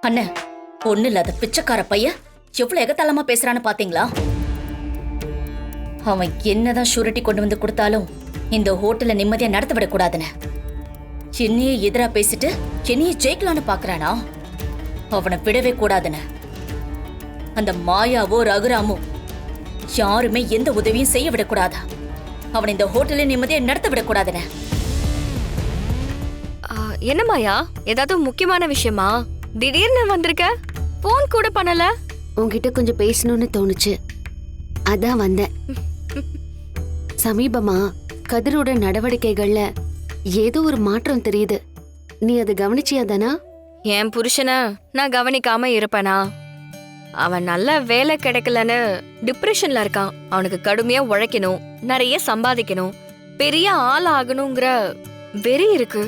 அண்ணே, ஒண்ணு இல்லாத பிச்சைக்கார பையன் எவ்வளவு எகத்தாளமா பேசுறான்னு பாத்தீங்களா? அவன் என்னதான் ஷூரிட்டி கொண்டு வந்து கொடுத்தாலும் இந்த ஹோட்டலை நிம்மதியா நடத்த விடக்கூடாதுன்னு என்னையே எதிரா பேசிட்டு என்னையே ஜெயிக்கலான்னு பாக்குறானா? அவனை விடவே கூடாதுன்னு. அந்த மாயாவோ ரகுராமோ யாருமே எந்த உதவியும் செய்ய விடக்கூடாதா? அவனை இந்த ஹோட்டலை நிம்மதியா நடத்த விடக்கூடாதுன்னு. என்ன மாயா, ஏதாவது முக்கியமான விஷயமா திடீர்னு வந்திருக்க? போன் கூட பண்ணல. உன்கிட்ட கொஞ்சம் பேசணும்னு தோணுச்சு, அதான் வந்தேன். சமீபமா கதிரோட நடவடிக்கைகள்ல ஏதோ ஒரு மாற்றம் தெரியுது. நீ அதை கவனிச்சியா தானா? என் புருஷனை நான் கவனிக்காம இருப்பேனா? அவன் நல்ல வேலை கிடைக்கலன்னு டிப்ரெஷன்ல இருக்கான். அவனுக்கு கடுமையா உழைக்கணும், நிறைய சம்பாதிக்கணும், பெரிய ஆள் ஆகணுங்கிற வெறி இருக்கு.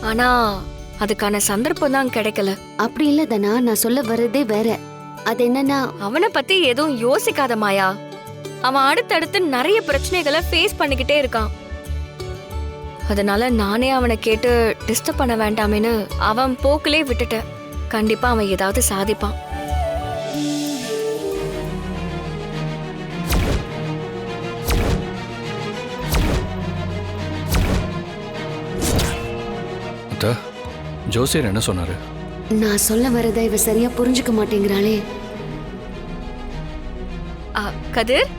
ஆனா அதுக்கான சந்தர்ப்பம் தான் கிடைக்கல. அப்படி இல்ல தானா, நான் சொல்ல வர்றதே வேற. அது என்னன்னா, அவனை பத்தி எதுவும் யோசிக்காத மாயா. அவன் அடுத்தடுத்து நிறைய பிரச்சனைகளை ஃபேஸ் பண்ணிக்கிட்டே இருக்கான். அதனால நானே அவனை கேட்டு டிஸ்டர்ப் பண்ண வேண்டாமேன்னு அவன் போக்கிலே விட்டுட்டேன். கண்டிப்பா அவன் ஏதாவது சாதிப்பான். ஜோசியர் என்ன சொன்னாரு? நான் சொல்ல வரத இவ சரியா புரிஞ்சுக்க மாட்டேங்கிறாளே. கதிர்,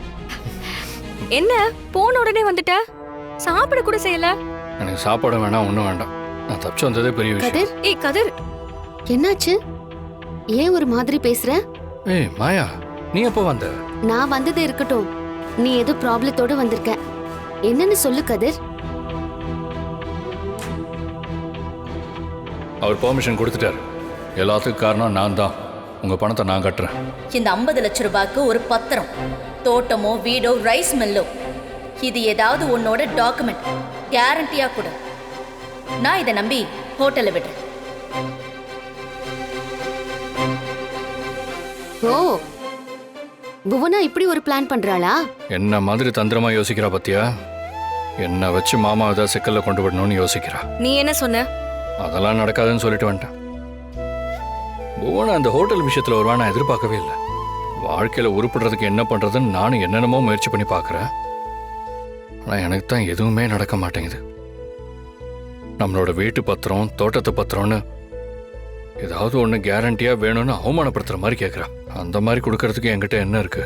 என்ன போன உடனே வந்துட்ட? சாப்பிட கூட செய்யல. எனக்கு சாப்பாடு வேணாம், ஒண்ணும் வேண்டாம். நான் தப்பிச்சு வந்ததே பெரிய விஷயம். கதிர், ஏய் கதிர், என்னாச்சு? ஏன் ஒரு மாதிரி பேசுற? ஏய் மாயா, நீ எப்போ வந்த? நான் வந்தது இருக்கட்டும், நீ ஏதோ ப்ராப்ளத்தோட வந்திருக்க. என்னன்னு சொல்லு கதிர். அவர் பெர்மிஷன் கொடுத்துட்டாரு. எல்லாத்துக்கும் காரணம் நான் தான். உங்க பணத்தை நான் கட்டுறேன். இந்த 50 லட்சம் ரூபாய்க்கு ஒரு பத்திரம், தோட்டமோ வீடோ ரைஸ் மில்லோ, இது ஏதாவது உன்னோட டாக்குமெண்ட் கேரண்டியா கொடு. நான் இதை நம்பி ஹோட்டலை விடுறேன். ஓ, புவனா இப்படி ஒரு பிளான் பண்றாளா? என்ன மாதிரி தந்திரமா யோசிக்கிறா பத்தியா? என்ன வச்சு மாமா ஏதாவது சிக்கல்ல கொண்டு விடணும்னு யோசிக்கிறா. நீ என்ன சொன்ன? அதெல்லாம் நடக்காதுன்னு சொல்லிட்டு வந்துட்டேன். புவனா அந்த ஹோட்டல் விஷயத்துல வருவா நான் எதிர்பார்க்கவே இல்லை. வாழ்க்கையில உருப்படுறதுக்கு என்ன பண்றதுன்னு நானும் என்னென்னமோ முயற்சி பண்ணி பார்க்கறேன். ஆனா எனக்கு தான் எதுவுமே நடக்க மாட்டேங்குது. நம்மளோட வீட்டு பத்திரம், தோட்டத்து பத்திரம்னு ஏதாவது ஒண்ணு கேரண்டியா வேணும்னு அவமானப்படுத்துற மாதிரி கேட்கறா. அந்த மாதிரி கொடுக்கறதுக்கு என்கிட்ட என்ன இருக்கு?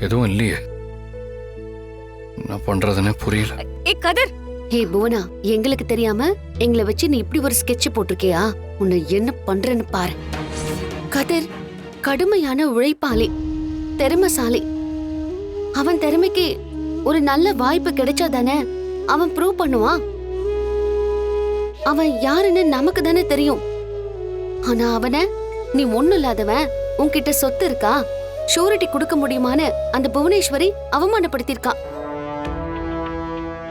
எதுவும் இல்லையே. என்ன பண்றதுன்னு புரியல. ஏய் கதிர், ஹே புவனா, எங்களுக்கு தெரியாம எங்களை வச்சு நீ இப்படி ஒரு ஸ்கெட்ச் போட்டிருக்கியா? உன்னை என்ன பண்றேன்னு பாரு. கதிர் கடுமையான உழைப்பாளி, திறமைசாலி. அவன் திறமைக்கு ஒரு நல்ல வாய்ப்பு கிடைச்சாதானே அவன் ப்ரூவ் பண்ணுவான். அவன் யாருன்னு நமக்கு தானே தெரியும். ஆனா அவனை நீ ஒண்ணு இல்லாதவன், உன்கிட்ட சொத்து இருக்கா, ஷூரிட்டி கொடுக்க முடியுமான்னு அந்த புவனேஸ்வரி அவமானப்படுத்திருக்கா.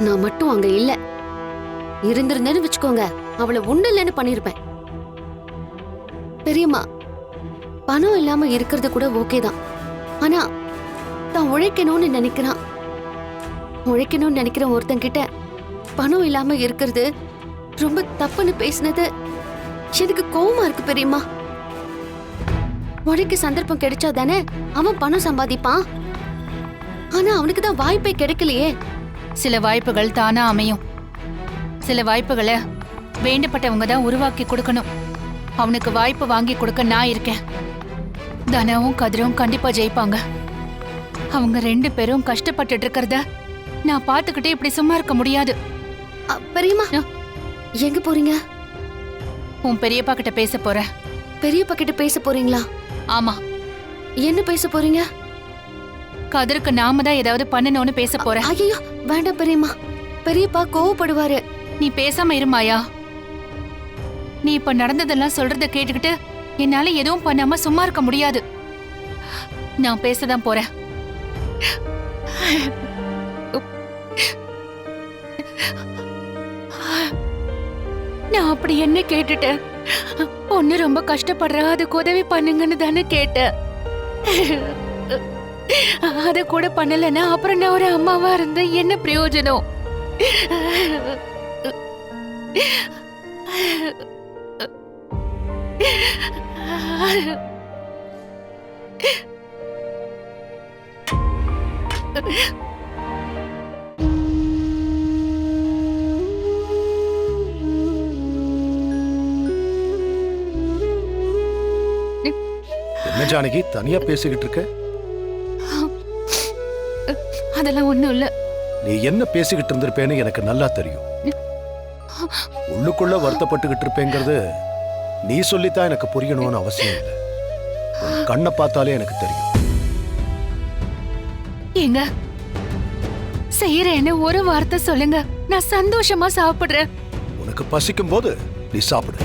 நான் மட்டும் அங்க இல்ல. இருந்திருந்தேன்னு வச்சுக்கோங்க, அவளை ஒண்ணு இல்லைன்னு பண்ணிருப்பேன். பெரியம்மா, பணம் இல்லாம இருக்கிறது கூட ஓகே தான். ஆனா தான் உழைக்கணும்னு நினைக்கிறான். உழைக்கணும்னு நினைக்கிற ஒருத்தன் கிட்ட பணம் இல்லாம இருக்கிறது ரொம்ப தப்புன்னு பேசினது எனக்கு கோவமா இருக்கு பெரியம்மா. உழைக்க சந்தர்ப்பம் கிடைச்சா தானே அவன் பணம் சம்பாதிப்பான். ஆனா அவனுக்கு தான் வாய்ப்பே கிடைக்கலையே. சில வாய்ப்புகள் தானா அமையும். சில வாய்ப்புகளை வேண்டப்பட்டவங்க தான் உருவாக்கி கொடுக்கணும். அவனுக்கு வாய்ப்பு வாங்கி கொடுக்க நான் இருக்கேன். தனவும் கதிரும் கண்டிப்பா ஜெயிப்பாங்க. அவங்க 2 பேரும் கஷ்டப்பட்டுட்டு இருக்கிறத நான் பாத்துக்கிட்டே இப்படி சும்மா இருக்க முடியாது. பெரியம்மா, எங்க போறீங்க? உன் பெரியப்பா கிட்ட பேச போறேன். பெரியப்பா கிட்ட பேச போறீங்களா? ஆமா. என்ன பேச போறீங்க? கதிருக்கு நாம தான் ஏதாவது பண்ணணும்னு பேச போறேன். ஐயோ வேண்டாம் பெரியம்மா, பெரியப்பா கோவப்படுவாரு. நீ பேசாம இருமாயா. நீ இப்ப நடந்ததெல்லாம் சொல்றத கேட்டுக்கிட்டு என்னால எதுவும் பண்ணாம சும்மா இருக்க முடியாது. நான் பேசதான் போறேன். நான் அப்படி என்ன கேட்டுட்டேன்? பொண்ணு ரொம்ப கஷ்டப்படுறா, அதுக்கு உதவி பண்ணுங்கன்னு தானே கேட்டேன். அத கூட பண்ணலன்னா அப்புறம் நான் ஒரு அம்மாவா இருந்த என்ன பிரயோஜனம்? என்ன ஜானகி தனியா பேசிக்கிட்டு இருக்க? அதெல்லாம் ஒண்ணும் இல்ல. நீ என்ன பேசிக்கிட்டு இருந்திருப்பேன்னு எனக்கு நல்லா தெரியும். உள்ளுக்குள்ள வருத்தப்பட்டுக்கிட்டு இருப்பேங்கிறது நீ சொல்லித்தான் எனக்கு புரியணும்னு அவசியம் இல்லை. உன் கண்ணை பார்த்தாலே எனக்கு தெரியும். ஏங்க செய்யறேன்னு ஒரு வார்த்தை சொல்லுங்க, நான் சந்தோஷமா சாப்பிடுறேன். உனக்கு பசிக்கும் போது நீ சாப்பிடு.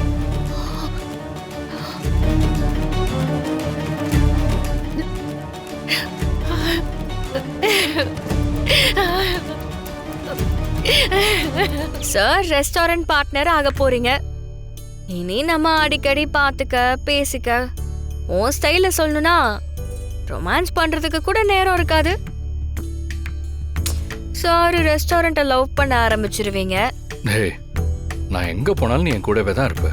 சார் ரெஸ்டாரண்ட் பார்ட்னர் ஆக போறீங்க. இனி நம்ம அடிக்கடி பார்த்துக்க பேசிக்க, உன் ஸ்டைல சொல்லணும்னா ரொமான்ஸ் பண்றதுக்கு கூட நேரம் இருக்காது. சார் ரெஸ்டாரண்ட்டை லவ் பண்ண ஆரம்பிச்சிருவீங்க. டேய், நான் எங்க போனாலும் நீ என் கூடவே தான் இருப்ப.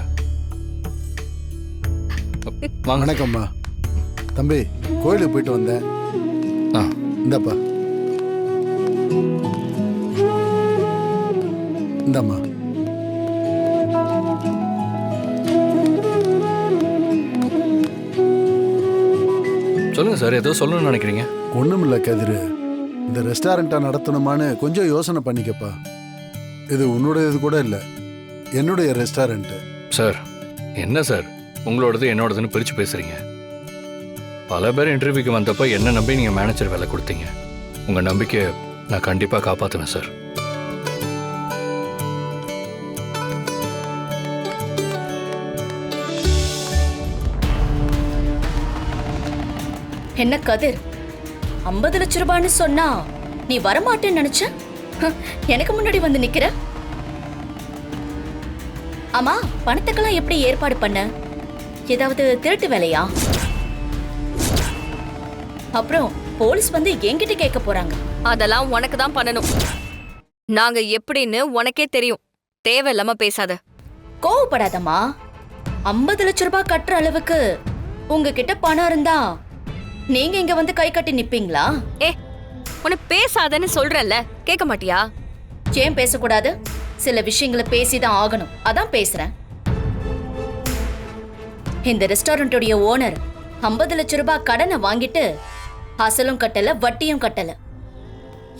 வாங்க. வணக்கம்மா. தம்பி, கோயிலுக்கு போயிட்டு வந்தேன். ஆ. இந்தப்பா. இந்தம்மா. சொல்லுங்க சார், ஏதோ சொல்லணும்னு நினைக்கிறீங்க? ஒண்ணுமில்ல கதிரு, இந்த ரெஸ்டாரண்ட்டை நடத்தணுமான்னு கொஞ்சம் யோசனை பண்ணிக்கப்பா. இது உன்னுடையது கூட இல்லை, என்னுடைய ரெஸ்டாரண்ட். சார், என்ன சார் உங்களோடது என்னோடதுன்னு பிரிச்சு பேசுறீங்க? பல பேர் இன்டர்வியூக்கு வந்தப்போ என்ன நம்பி நீங்க மேனேஜர் வேலை கொடுத்தீங்க. உங்க நம்பிக்கையை நான் கண்டிப்பா காப்பாத்துவேன் சார். என்ன கதிர், 50 லட்சம் ரூபான்னு சொன்னா நீ வரமாட்டேன்னு நினைச்ச? எனக்கு முன்னாடி வந்து நிக்கிற. ஆமா, பணத்துக்கெல்லாம் எப்படி ஏற்பாடு பண்ண? ஏதாவது திருட்டு வேலையா? அப்புறம் போலீஸ் வந்து என்கிட்ட கேட்க போறாங்க. அதெல்லாம் உனக்கு தான் பண்ணணும். நாங்க எப்படின்னு உனக்கே தெரியும். தேவையில்லாம பேசாத. கோவப்படாதம்மா. 50 லட்சம் ரூபாய் கட்டுற அளவுக்கு உங்ககிட்ட பணம் இருந்தா நீங்க இங்க வந்து கை கட்டி நிப்பீங்களா? உன்னை பேசாதன்னு சொல்றேன்ல, கேட்க மாட்டியா? ஏன் பேசக்கூடாது? சில விஷயங்களை பேசிதான் ஆகணும், அதான் பேசுறேன். இந்த ரெஸ்டாரண்டோடைய ஓனர் 50 லட்சம் ரூபாய் கடனை வாங்கிட்டு அசலும் கட்டல வட்டியும் கட்டல.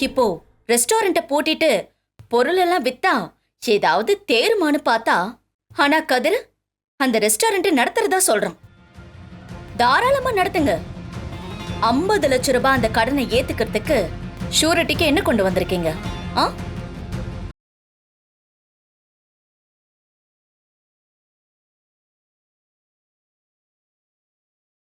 இப்போ ரெஸ்டாரண்ட்டை பூட்டிட்டு பொருள் எல்லாம் வித்தா ஏதாவது தேருமான்னு பார்த்தா, ஆனா கதிர் அந்த ரெஸ்டாரண்ட் நடத்துறதா சொல்றோம். தாராளமா நடத்துங்க. 50 லட்சம் ரூபாய் அந்த கடனை ஏத்துக்கிறதுக்கு ஷூரிட்டிக்கு என்ன கொண்டு வந்திருக்கீங்க?